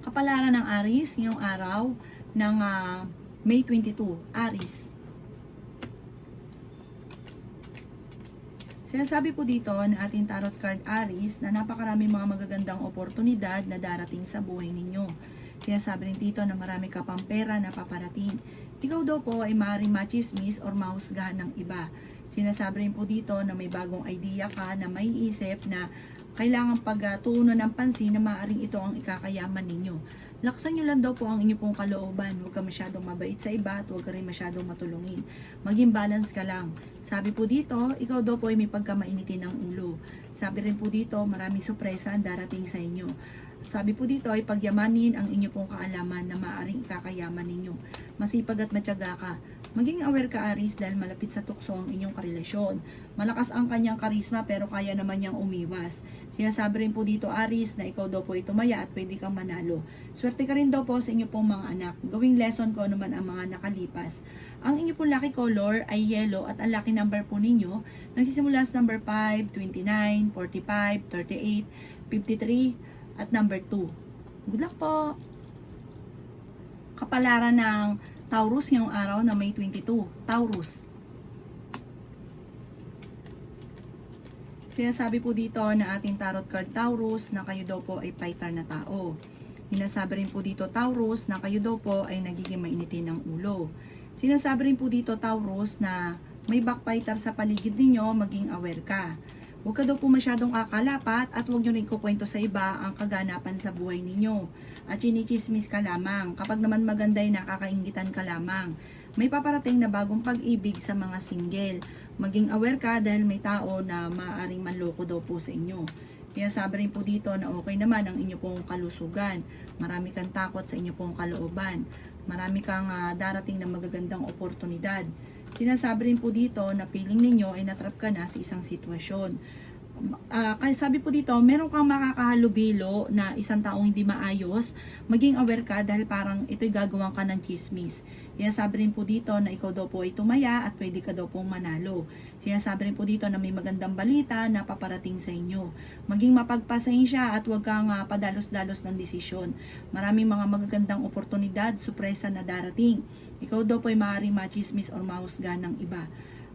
Kapalaran ng Aries ngayong araw ng May 22, Aries. Sinasabi po dito na ating tarot card Aries na napakaraming mga magagandang oportunidad na darating sa buhay ninyo. Sinasabi rin dito na marami ka pang pera na paparating. Ikaw daw po ay maaaring machismis or mahusgahan ng iba. Sinasabi rin po dito na may bagong idea ka na may isip na kailangan pagtuunan ng pansin na maaaring ito ang ikakayaman ninyo. Laksan nyo lang daw po ang inyo pong kalooban. Huwag ka masyadong mabait sa iba at huwag ka rin masyadong matulungin. Maging balance ka lang. Sabi po dito, ikaw daw po ay may pagkamainitin ng ulo. Sabi rin po dito, maraming sorpresa ang darating sa inyo. Sabi po dito ay pagyamanin ang inyo pong kaalaman na maaaring ikakayaman ninyo. Masipag at matyaga ka. Maging aware ka Aries dahil malapit sa tukso ang inyong karelasyon. Malakas ang kanyang karisma pero kaya naman niyang umiwas. Sinasabi rin po dito Aries na ikaw daw po ay tumaya at pwede kang manalo. Swerte ka rin daw po sa inyo pong mga anak. Gawing lesson ko naman ang mga nakalipas. Ang inyo pong lucky color ay yellow at ang lucky number po ninyo nagsisimula sa number 5, 29, 45, 38, 53 at number 2. Good luck po! Kapalaran ng Taurus ngayong araw na May 22. Taurus. Sinasabi po dito na ating tarot card Taurus na kayo daw po ay fighter na tao. Sinasabi rin po dito Taurus na kayo daw po ay nagiging mainitin ng ulo. Sinasabi rin po dito Taurus na may backfighter sa paligid ninyo, maging aware ka. Huwag ka daw po masyadong kakalapat at huwag nyo rin kukwento sa iba ang kaganapan sa buhay ninyo. At chinichismis ka lamang. Kapag naman maganda ay nakakaingitan ka lamang. May paparating na bagong pag-ibig sa mga single. Maging aware ka dahil may tao na maaaring manloko daw po sa inyo. Kaya sabi rin po dito na okay naman ang inyo pong kalusugan. Marami kang takot sa inyo pong kalooban. Marami kang darating na magagandang oportunidad. Sinasabi rin po dito na feeling ninyo ay natrap ka na sa isang sitwasyon. Kaya sabi po dito, meron kang makakahalubilo na isang taong hindi maayos, maging aware ka dahil parang ito'y gagawin ka ng chismis. Sinasabi rin po dito na ikaw daw po ay tumaya at pwede ka daw pong manalo. Sinasabi rin po dito na may magandang balita na paparating sa inyo. Maging mapagpasensya at huwag kang padalos-dalos ng desisyon. Maraming mga magagandang oportunidad, sorpresa na darating. Ikaw daw po ay maaaring machismis or mahusgahan ng iba.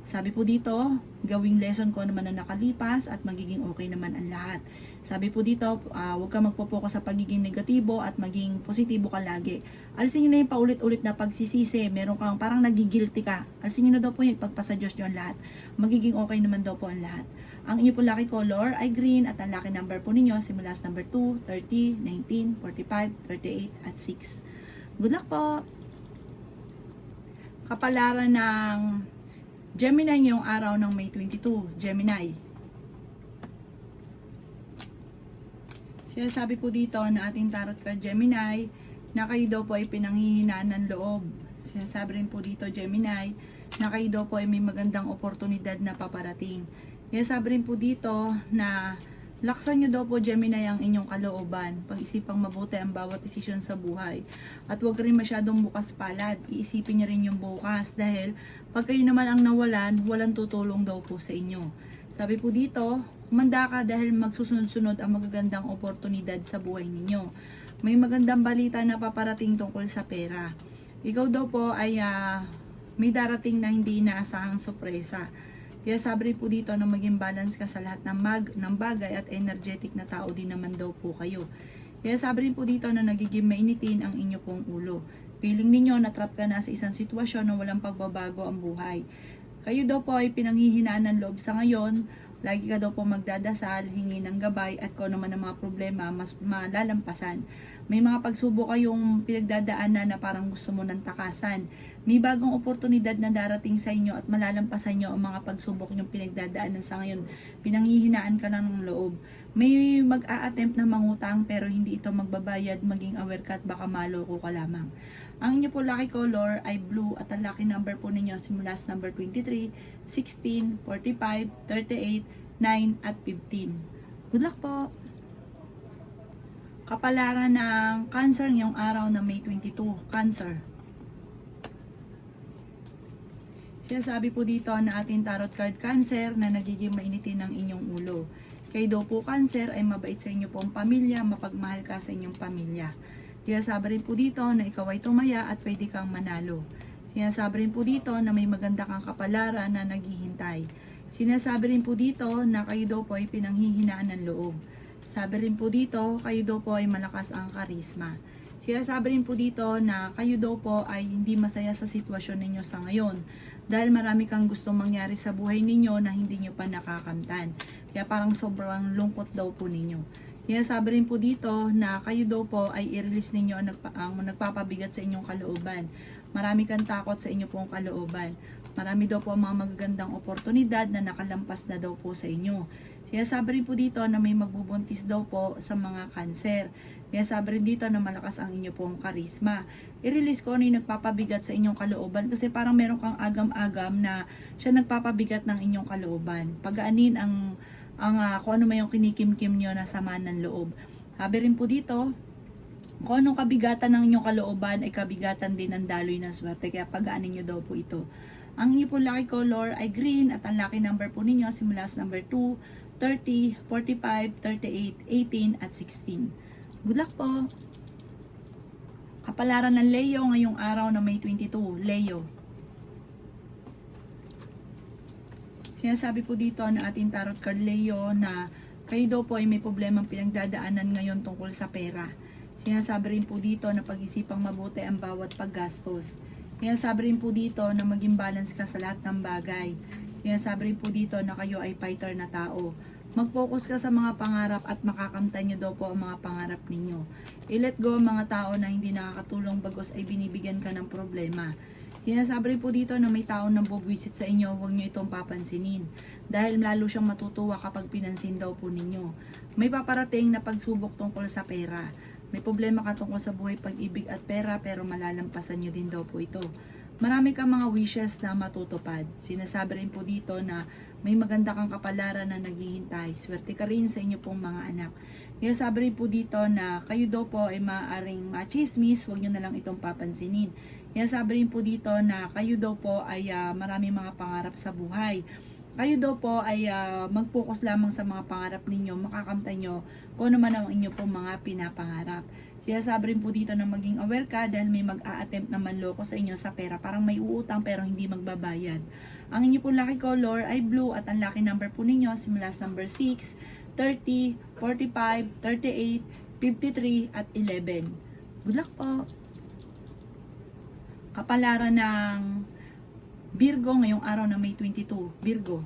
Sabi po dito, gawing lesson ko naman na nakalipas at magiging okay naman ang lahat. Sabi po dito, huwag ka magpo-focus sa pagiging negatibo at maging positibo ka lagi. Alisin nyo na yung paulit-ulit na pagsisisi, meron kang parang nagigilty ka. Alisin nyo na daw po yung pagpasa Diyos nyo ang lahat. Magiging okay naman daw po ang lahat. Ang inyo po lucky color ay green at ang lucky number po ninyo simula sa number 2, 30, 19, 45, 38 at 6. Good luck po! Kapalaran ng Gemini ngayong araw ng May 22. Gemini. Sinasabi po dito na ating tarot card Gemini na kayo daw po ay pinanghihinaan ng loob. Sinasabi rin po dito Gemini na kayo daw po ay may magandang oportunidad na paparating. Sinasabi rin po dito na laksan nyo daw po Gemini ang inyong kalooban. Pag-isipang mabuti ang bawat desisyon sa buhay. At huwag rin masyadong bukas palad. Iisipin niya rin yung bukas dahil pag kayo naman ang nawalan, walang tutulong daw po sa inyo. Sabi po dito, humanda ka dahil magsusunod-sunod ang magagandang oportunidad sa buhay ninyo. May magandang balita na paparating tungkol sa pera. Ikaw daw po ay may darating na hindi inaasahang sorpresa. Kaya sabi rin po dito na maging balance ka sa lahat ng bagay at energetic na tao din naman daw po kayo. Kaya sabi rin po dito na nagiging mainitin ang inyo pong ulo. Feeling ninyo natrap ka na sa isang sitwasyon na walang pagbabago ang buhay. Kayo daw po ay pinanghihinaan ng loob sa ngayon. Lagi ka daw po magdadasal, hingi ng gabay at kung naman ang mga problema mas malalampasan. May mga pagsubok kayong pinagdadaanan na parang gusto mo ng takasan. May bagong oportunidad na darating sa inyo at malalampasan nyo ang mga pagsubok nyong pinagdadaanan sa ngayon. Pinanghihinaan ka lang ng loob. May mag-a-attempt na mangutang pero hindi ito magbabayad, maging aware ka at baka maloko ka lamang. Ang inyo po lucky color ay blue at ang lucky number po ninyo simula sa number 23, 16, 45, 38, 9 at 15. Good luck po! Kapalaran ng Cancer ngayong araw na May 22. Cancer. Sinasabi po dito na ating tarot card Cancer na nagiging mainitin ng inyong ulo. Kayo daw po Cancer ay mabait sa inyo pong pamilya, mapagmahal ka sa inyong pamilya. Sinasabi rin po dito na ikaw ay tumaya at pwede kang manalo. Sinasabi rin po dito na may maganda kang kapalaran na naghihintay. Sinasabi rin po dito na kayo daw po ay pinanghihinaan ng loob. Sabi rin po dito, kayo daw po ay malakas ang karisma. Sinasabi rin po dito na kayo daw po ay hindi masaya sa sitwasyon ninyo sa ngayon dahil marami kang gustong mangyari sa buhay ninyo na hindi nyo pa nakakamtan. Kaya parang sobrang lungkot daw po ninyo. Sinasabi rin po dito na kayo daw po ay i-release ninyo ang nagpapabigat sa inyong kalooban. Marami kang takot sa inyo pong kalooban. Marami daw po ang mga magagandang oportunidad na nakalampas na daw po sa inyo. Sinasabi rin po dito na may magbubuntis daw po sa mga cancer. Sinasabi rin dito na malakas ang inyo pong karisma. I-release ko ano yung nagpapabigat sa inyong kalooban kasi parang meron kang agam-agam na siya nagpapabigat ng inyong kalooban. Pagaanin ang kung ano may yung kinikim-kim nyo na sama ng loob. Sabi rin po dito, kung anong kabigatan ng inyong kalooban ay kabigatan din ng daloy ng swerte. Kaya pagaanin nyo daw po ito. Ang inyo po lucky color ay green at ang lucky number po ninyo simula sa number 2, 30, 45, 38, 18 at 16. Good luck po! Kapalaran ng Leo ngayong araw na May 22. Leo. Sinasabi po dito na ating tarot card Leo na kayo daw po ay may problemang pinagdadaanan ngayon tungkol sa pera. Sinasabi rin po dito na pag-isipang mabuti ang bawat paggastos. Sinasabi rin po dito na maging balance ka sa lahat ng bagay. Sinasabi rin po dito na kayo ay fighter na tao. Mag-focus ka sa mga pangarap at makakamtan nyo daw po ang mga pangarap ninyo. I-let go ang mga tao na hindi nakakatulong bagos ay binibigyan ka ng problema. Sinasabi rin po dito na may tao nang bubwisit sa inyo, huwag nyo itong papansinin. Dahil lalo siyang matutuwa kapag pinansin daw po ninyo. May paparating na pagsubok tungkol sa pera. May problema ka tungkol sa buhay, pag-ibig at pera pero malalampasan nyo din daw po ito. Marami kang mga wishes na matutupad. Sinasabi rin po dito na may maganda kang kapalaran na naghihintay. Swerte ka rin sa inyo pong mga anak. Kaya sabi rin po dito na kayo daw po ay maaaring machismis, huwag nyo na lang itong papansinin. Kaya sabi rin po dito na kayo daw po ay marami mga pangarap sa buhay. Kayo daw po ay mag-focus lamang sa mga pangarap ninyo, makakamtan nyo kung ano man ang inyo pong mga pinapangarap. Sinasabi rin po dito na maging aware ka dahil may mag-a-attempt na manloko sa inyo sa pera. Parang may uutang pero hindi magbabayad. Ang inyo pong lucky color ay blue at ang lucky number po ninyo simula sa number 6, 30, 45, 38, 53 at 11. Good luck po! Kapalaran ng Virgo ngayong araw na May 22. Virgo.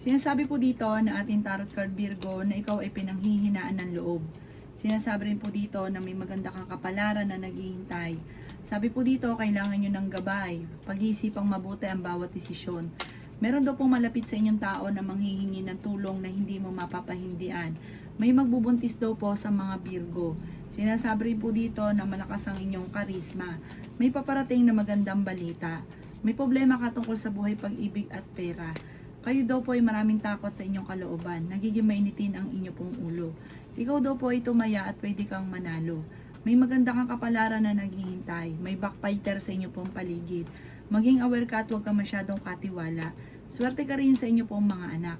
Sinasabi po dito na ating tarot card Virgo na ikaw ay pinanghihinaan ng loob. Sinasabi rin po dito na may maganda kang kapalaran na naghihintay. Sabi po dito, kailangan nyo ng gabay. Pag-iisipang mabuti ang bawat desisyon. Meron daw pong malapit sa inyong tao na manghihingi ng tulong na hindi mo mapapahindian. May magbubuntis daw po sa mga Virgo. Sinasabi rin po dito na malakas ang inyong karisma. May paparating na magandang balita. May problema ka tungkol sa buhay, pag-ibig at pera. Kayo daw po ay maraming takot sa inyong kalooban. Nagiging mainitin ang inyo pong ulo. Ikaw daw po ay tumaya at pwede kang manalo. May maganda kang kapalaran na naghihintay. May backfighter sa inyo pong paligid. Maging aware ka at huwag ka masyadong katiwala. Swerte ka rin sa inyo pong mga anak.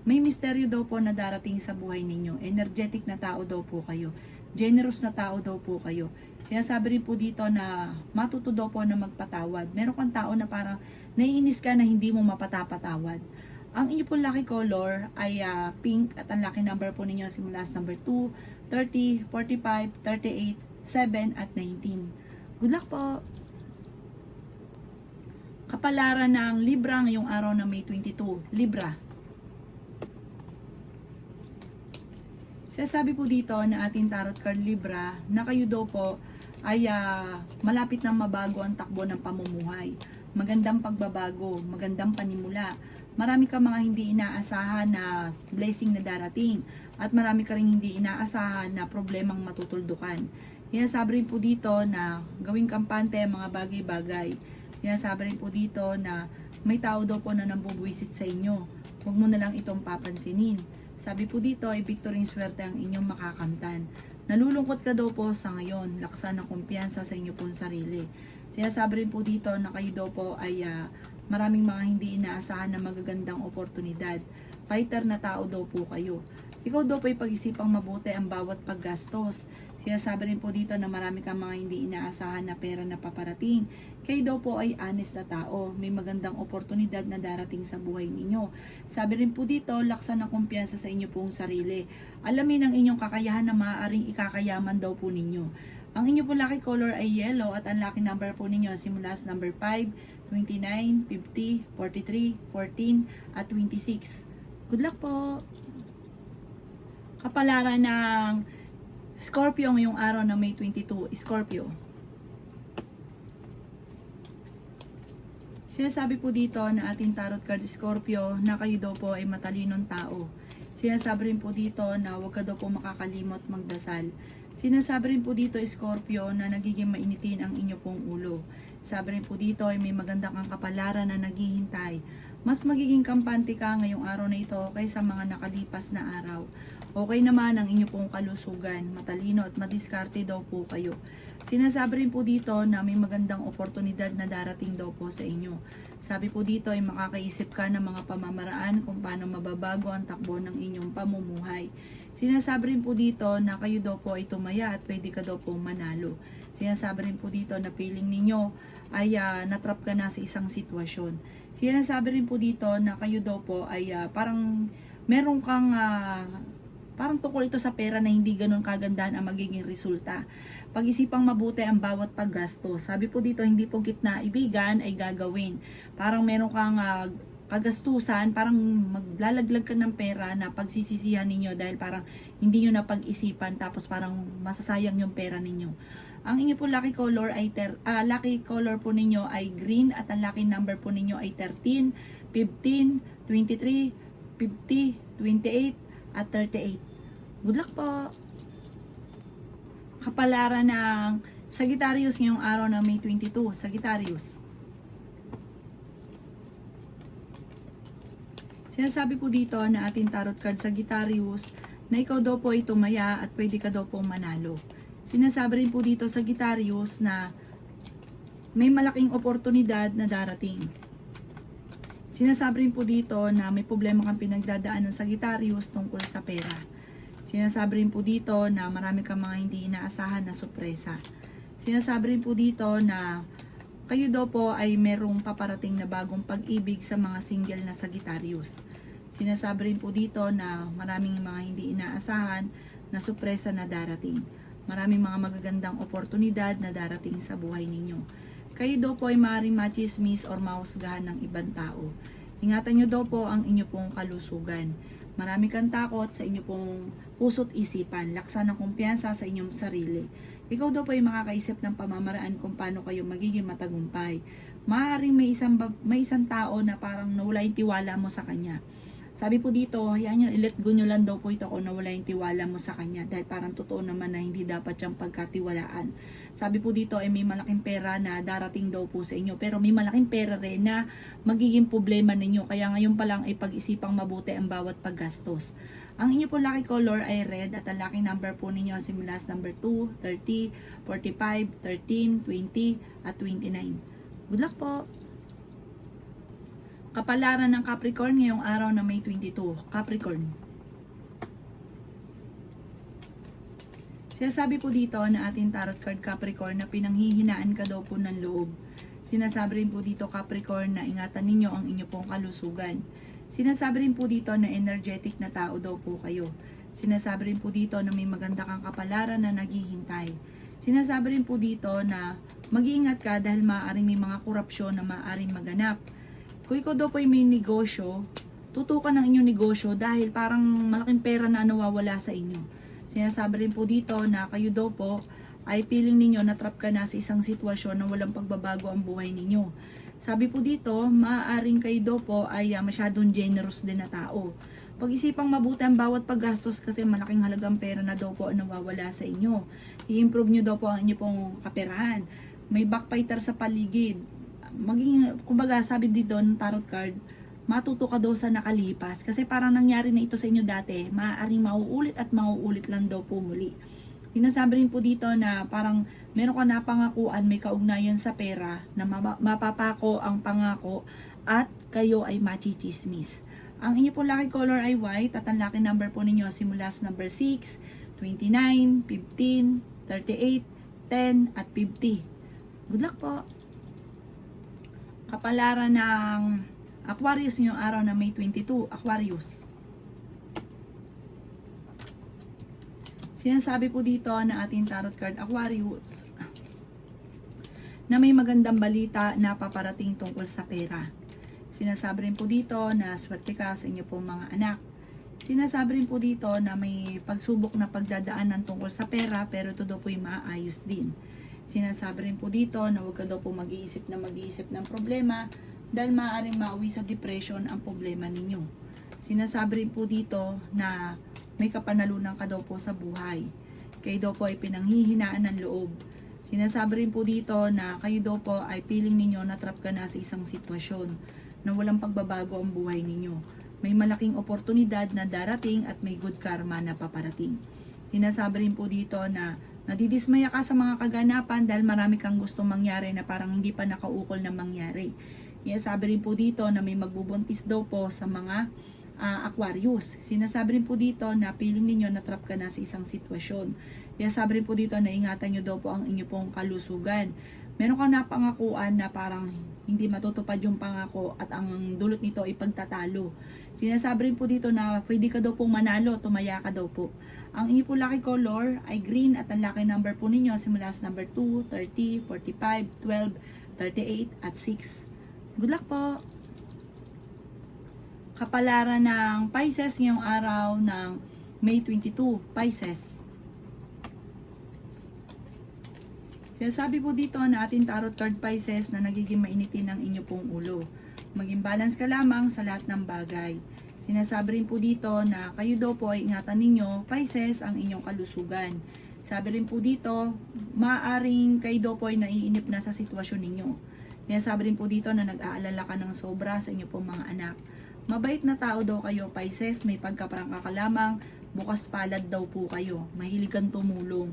May misteryo daw po na darating sa buhay ninyo. Energetic na tao daw po kayo. Generous na tao daw po kayo. Sinasabi rin po dito na matuto daw po na magpatawad. Meron kang tao na parang naiinis ka na hindi mo mapatapatawad. Ang inyo pong lucky color ay pink at ang lucky number po ninyo simula sa number 2, 30, 45, 38, 7 at 19. Good luck po! Kapalaran ng Libra ngayong araw na May 22. Libra. Sabi po dito na ating tarot card Libra na kayo daw po ay malapit nang mabago ang takbo ng pamumuhay. Magandang pagbabago, magandang panimula. Marami ka mga hindi inaasahan na blessing na darating at marami ka rin hindi inaasahan na problemang matutuldukan. Sinasabi rin po dito na gawing kampante ang mga bagay-bagay. Sinasabi rin po dito na may tao daw po na nambubwisit sa inyo. Huwag mo na lang itong papansinin. Sabi po dito ay victory swerte ang inyong makakamtan. Nalulungkot ka daw po sa ngayon. Laksan ng kumpiyansa sa inyo pong sarili. Sinasabi rin po dito na kayo daw po ay maraming mga hindi inaasahan na magagandang oportunidad. Fighter na tao daw po kayo. Ikaw daw po ay pag-isipang mabuti ang bawat paggastos. Sinasabi rin po dito na marami kang mga hindi inaasahan na pera na paparating. Kayo daw po ay honest na tao. May magandang oportunidad na darating sa buhay ninyo. Sabi rin po dito, laksan ng kumpiyansa sa inyo pong sarili. Alamin ang inyong kakayahan na maaaring ikakayaman daw po ninyo. Ang inyo po lucky color ay yellow at ang lucky number po ninyo simula sa number 5, 29, 50, 43, 14 at 26. Good luck po! Kapalaran ng Scorpio ngayong araw na May 22, Scorpio. Sinasabi po dito na ating tarot card Scorpio na kayo daw po ay matalinong tao. Sinasabi rin po dito na huwag ka daw po makakalimot magdasal. Sinasabi rin po dito Scorpio na nagiging mainitin ang inyo pong ulo. Sabi rin po dito ay may maganda kang kapalaran na naghihintay. Mas magiging kampante ka ngayong araw na ito kaysa mga nakalipas na araw. Okay naman ang inyo pong kalusugan, matalino at madiskarte daw po kayo. Sinasabi rin po dito na may magandang oportunidad na darating daw po sa inyo. Sabi po dito ay makakaisip ka ng mga pamamaraan kung paano mababago ang takbo ng inyong pamumuhay. Sinasabi rin po dito na kayo daw po ay tumaya at pwede ka daw po manalo. Sinasabi rin po dito na feeling ninyo ay natrap ka na sa isang sitwasyon. Sinasabi rin po dito na kayo daw po ay parang meron kang parang tukol ito sa pera na hindi ganun kagandahan ang magiging resulta. Pag-isipang mabuti ang bawat paggastos. Sabi po dito, hindi po gitna ibigan ay gagawin. Parang meron kang kagastusan, parang maglalaglag ka ng pera na pagsisisihan ninyo dahil parang hindi nyo napag-isipan tapos parang masasayang yung pera ninyo. Ang inyo po lucky color ay lucky color po ninyo ay green at ang lucky number po ninyo ay 13, 15, 23, 50, 28 at 38. Good luck po! Kapalaran ng Sagittarius ngayong araw na May 22. Sagittarius. Sinasabi po dito na ating tarot card Sagittarius na ikaw daw po ay tumaya at pwede ka daw po manalo. Sinasabi rin po dito Sagittarius na may malaking oportunidad na darating. Sinasabi rin po dito na may problema kang pinagdadaan ng Sagittarius tungkol sa pera. Sinasabi rin po dito na marami kang mga hindi inaasahan na sorpresa. Sinasabi rin po dito na kayo daw po ay merong paparating na bagong pag-ibig sa mga single na Sagittarius. Sinasabi rin po dito na maraming mga hindi inaasahan na sorpresa na darating. Maraming mga magagandang oportunidad na darating sa buhay ninyo. Kayo daw po ay maaaring machismis or mahusgahan ng ibang tao. Ingatan nyo daw po ang inyo pong kalusugan. Marami kang takot sa inyo pong puso't isipan. Laksan ng kumpiyansa sa inyong sarili. Ikaw daw po ay makakaisip ng pamamaraan kung paano kayo magiging matagumpay. Maaaring may isang tao na parang nawala yung tiwala mo sa kanya. Sabi po dito, hayaan nyo, i-let go nyo lang daw po ito kung nawala yung tiwala mo sa kanya. Dahil parang totoo naman na hindi dapat siyang pagkatiwalaan. Sabi po dito ay may malaking pera na darating daw po sa inyo. Pero may malaking pera rin na magiging problema ninyo. Kaya ngayon pa lang ay pag-isipang mabuti ang bawat paggastos. Ang inyo po lucky color ay red at ang lucky number po ninyo simula sa number 2, 30, 45, 13, 20 at 29. Good luck po! Kapalaran ng Capricorn ngayong araw na May 22. Capricorn. Sinasabi po dito na ating tarot card Capricorn na pinanghihinaan ka daw po ng loob. Sinasabi rin po dito Capricorn na ingatan ninyo ang inyo pong kalusugan. Sinasabi rin po dito na energetic na tao daw po kayo. Sinasabi rin po dito na may maganda kang kapalaran na naghihintay. Sinasabi rin po dito na mag-iingat ka dahil maaaring may mga korupsyon na maaaring maganap. Kung ikaw daw po ay may negosyo, tutukan ng inyong negosyo dahil parang malaking pera na nawawala sa inyo. Sinasabi rin po dito na kayo daw po ay feeling ninyo na trap ka na sa isang sitwasyon na walang pagbabago ang buhay ninyo. Sabi po dito, maaaring kayo daw po ay masyadong generous din na tao. Pag-isipang mabuti ang bawat paggastos kasi malaking halagang pera na daw po ang nawawala sa inyo. I-improve nyo daw po ang inyo pong kaperahan. May backfighter sa paligid. Kumbaga sabi dito ng tarot card, matuto ka daw sa nakalipas kasi parang nangyari na ito sa inyo dati, maaaring mauulit at mauulit lang daw po muli. Sinasabi rin po dito na parang meron ka napangakuan, may kaugnayan sa pera na mapapako ang pangako at kayo ay machichismis. Ang inyo pong lucky color ay white at ang lucky number po ninyo simula sa number 6, 29, 15, 38, 10 at 50. Good luck po! Kapalaran ng Aquarius ngayong araw na May 22, Aquarius. Sinasabi po dito na ating tarot card Aquarius na may magandang balita na paparating tungkol sa pera. Sinasabi rin po dito na swerte ka sa inyo pong mga anak. Sinasabi rin po dito na may pagsubok na pagdadaanan tungkol sa pera pero ito daw po yung maayos din. Sinasabi rin po dito na huwag ka daw po mag-iisip ng problema dahil maaaring mauwi sa depression ang problema ninyo. Sinasabi rin po dito na may kapanalunan ka daw po sa buhay. Kayo daw po ay pinanghihinaan ng loob. Sinasabi rin po dito na kayo daw po ay feeling ninyo na trap ka na sa isang sitwasyon na walang pagbabago ang buhay ninyo. May malaking oportunidad na darating at may good karma na paparating. Sinasabi rin po dito na nadidismaya ka sa mga kaganapan dahil marami kang gustong mangyari na parang hindi pa nakaukol na mangyari. Sinasabi rin po dito na may magbubuntis daw po sa mga Aquarius. Sinasabi rin po dito na feeling ninyo na trap ka na sa isang sitwasyon. Sinasabi rin po dito na ingatan nyo daw po ang inyo pong kalusugan. Meron kang napangakuan na parang hindi matutupad yung pangako at ang dulot nito ay pagtatalo. Sinasabi rin po dito na pwede ka daw pong manalo, tumaya ka daw po. Ang inyo po lucky color ay green at ang lucky number po ninyo simula sa number 2, 30, 45, 12, 38 at 6. Good luck po! Kapalaran ng Pisces ngayong araw ng May 22, Pisces. Sinasabi po dito na ating tarot card Pisces na nagiging mainitin ang inyo pong ulo. Maging balance ka lamang sa lahat ng bagay. Sinasabi rin po dito na kayo daw po ay ingatan ninyo, Pisces, ang inyong kalusugan. Sabi rin po dito, maaaring kayo daw po ay naiinip na sa sitwasyon ninyo. Sinasabi rin po dito na nag-aalala ka ng sobra sa inyo pong mga anak. Mabait na tao daw kayo, Pisces, may pagkaprangka ka lamang, bukas palad daw po kayo, mahilig kang tumulong.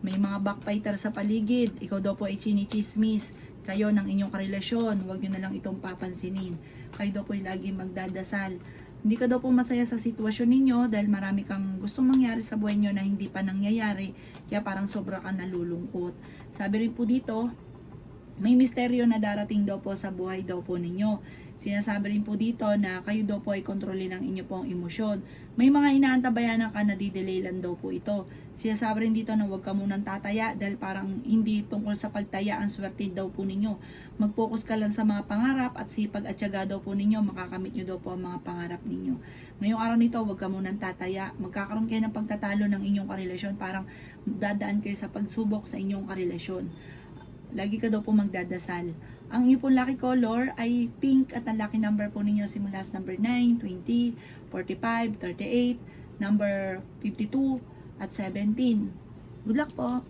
May mga backbiter sa paligid, ikaw daw po ay chinichismis, kayo ng inyong karelasyon, huwag nyo na lang itong papansinin. Kayo daw po ay lagi magdadasal. Hindi ka daw po masaya sa sitwasyon ninyo dahil marami kang gustong mangyari sa buhay nyo na hindi pa nangyayari, kaya parang sobra ka nalulungkot. Sabi rin po dito, may misteryo na darating daw po sa buhay daw po ninyo. Sinasabi rin po dito na kayo daw po ay kontrolin ng inyo pong emosyon. May mga inaantabayanan ka na didelay lang daw po ito. Sinasabi rin dito na huwag ka munang tataya dahil parang hindi tungkol sa pagtaya ang swerte daw po ninyo. Mag-focus ka lang sa mga pangarap at sipag at tiyaga daw po ninyo, makakamit nyo daw po ang mga pangarap ninyo. Ngayong araw nito, huwag ka munang tataya. Magkakaroon kayo ng pagtatalo ng inyong karelasyon, parang dadaan kayo sa pagsubok sa inyong karelasyon. Lagi ka daw po magdadasal. Ang inyo pong lucky color ay pink at ang lucky number po ninyo simula sa number 9, 20, 45, 38, number 52 at 17. Good luck po!